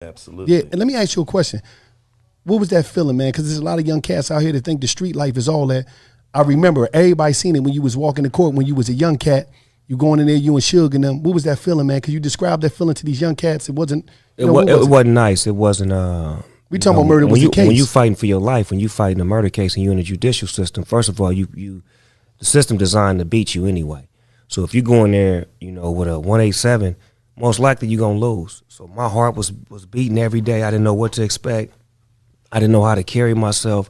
Absolutely. Yeah, and let me ask you a question. What was that feeling, man? Because there's a lot of young cats out here that think the street life is all that. I remember everybody seen it when you was walking the court when you was a young cat. You going in there, you and Suge and them. What was that feeling, man? Could you describe that feeling to these young cats? It wasn't. It wasn't nice. It wasn't. We talking about murder was the case. When you fighting for your life, when you fighting a murder case, and you in the judicial system, first of all, the system designed to beat you anyway. So if you go in there, with a 187, most likely you're gonna lose. So my heart was beating every day. I didn't know what to expect. I didn't know how to carry myself.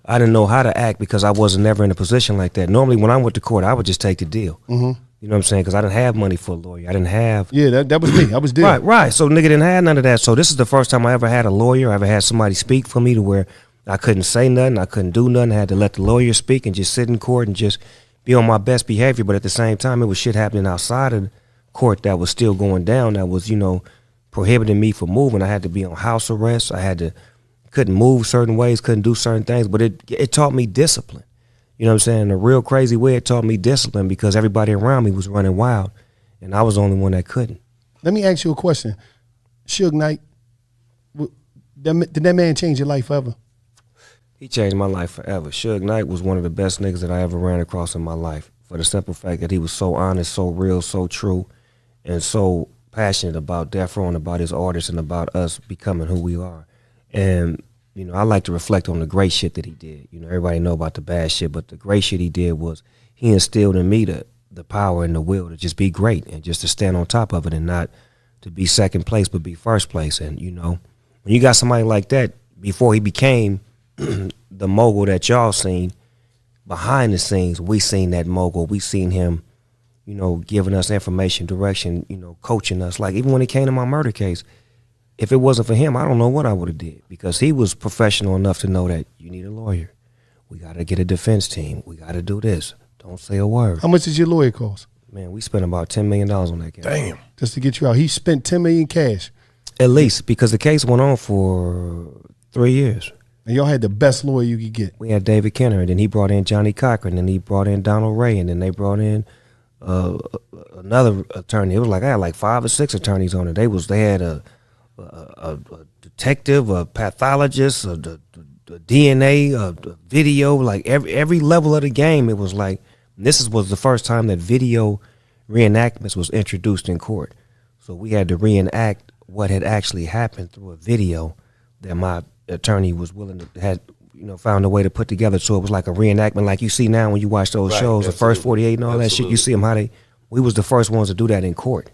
I didn't know how to act because I wasn't never in a position like that. Normally, when I went to court, I would just take the deal. Mm-hmm. You know what I'm saying? Because I didn't have money for a lawyer. I didn't have. Yeah, that was me. I was deal. Right. So nigga didn't have none of that. So this is the first time I ever had a lawyer. I ever had somebody speak for me to where I couldn't say nothing. I couldn't do nothing. I had to let the lawyer speak and just sit in court and just be on my best behavior. But at the same time, it was shit happening outside of court that was still going down. That was, prohibiting me from moving. I had to be on house arrest. Couldn't move certain ways, couldn't do certain things, but it taught me discipline. You know what I'm saying? In a real crazy way, it taught me discipline because everybody around me was running wild, and I was the only one that couldn't. Let me ask you a question. Suge Knight, did that man change your life forever? He changed my life forever. Suge Knight was one of the best niggas that I ever ran across in my life for the simple fact that he was so honest, so real, so true, and so passionate about Death Row and about his artists and about us becoming who we are. And, I like to reflect on the great shit that he did. Everybody know about the bad shit, but the great shit he did was he instilled in me the power and the will to just be great and just to stand on top of it and not to be second place but be first place. And, when you got somebody like that, before he became the mogul that y'all seen, behind the scenes, we seen that mogul. We seen him, giving us information, direction, coaching us. Like even when it came to my murder case, if it wasn't for him, I don't know what I would have did because he was professional enough to know that you need a lawyer. We got to get a defense team. We got to do this. Don't say a word. How much did your lawyer cost? Man, we spent about $10 million on that case. Damn. Just to get you out. He spent $10 million cash. At least, because the case went on for 3 years. And y'all had the best lawyer you could get. We had David Kenner, and then he brought in Johnny Cochran, and he brought in Donald Ray, and then they brought in another attorney. It was like I had like 5 or 6 attorneys on it. They had a detective, a pathologist, the DNA, the video, like every level of the game. It was like was the first time that video reenactments was introduced in court. So we had to reenact what had actually happened through a video that my attorney was willing to found a way to put together. So it was like a reenactment, like you see now when you watch those shows, absolutely. The first 48 and all that shit. You see them we was the first ones to do that in court.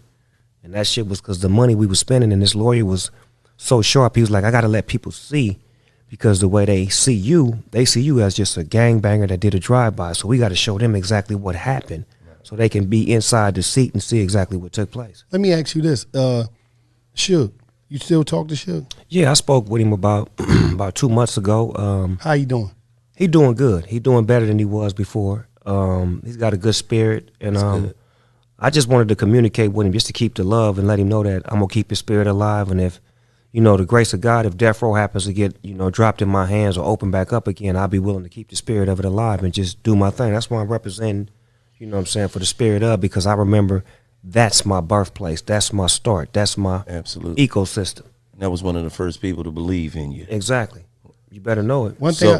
And that shit was because the money we was spending, and this lawyer was so sharp. He was like, I got to let people see, because the way they see you as just a gangbanger that did a drive-by. So we got to show them exactly what happened so they can be inside the seat and see exactly what took place. Let me ask you this. Suge, you still talk to Suge? Yeah, I spoke with him about 2 months ago. How you doing? He doing good. He doing better than he was before. He's got a good spirit, and good. I just wanted to communicate with him just to keep the love and let him know that I'm going to keep his spirit alive. And if, the grace of God, if Death Row happens to get, dropped in my hands or open back up again, I'll be willing to keep the spirit of it alive and just do my thing. That's why I'm representing, for the spirit of, because I remember that's my birthplace. That's my start. That's my absolutely ecosystem. That was one of the first people to believe in you. Exactly. You better know it. One thing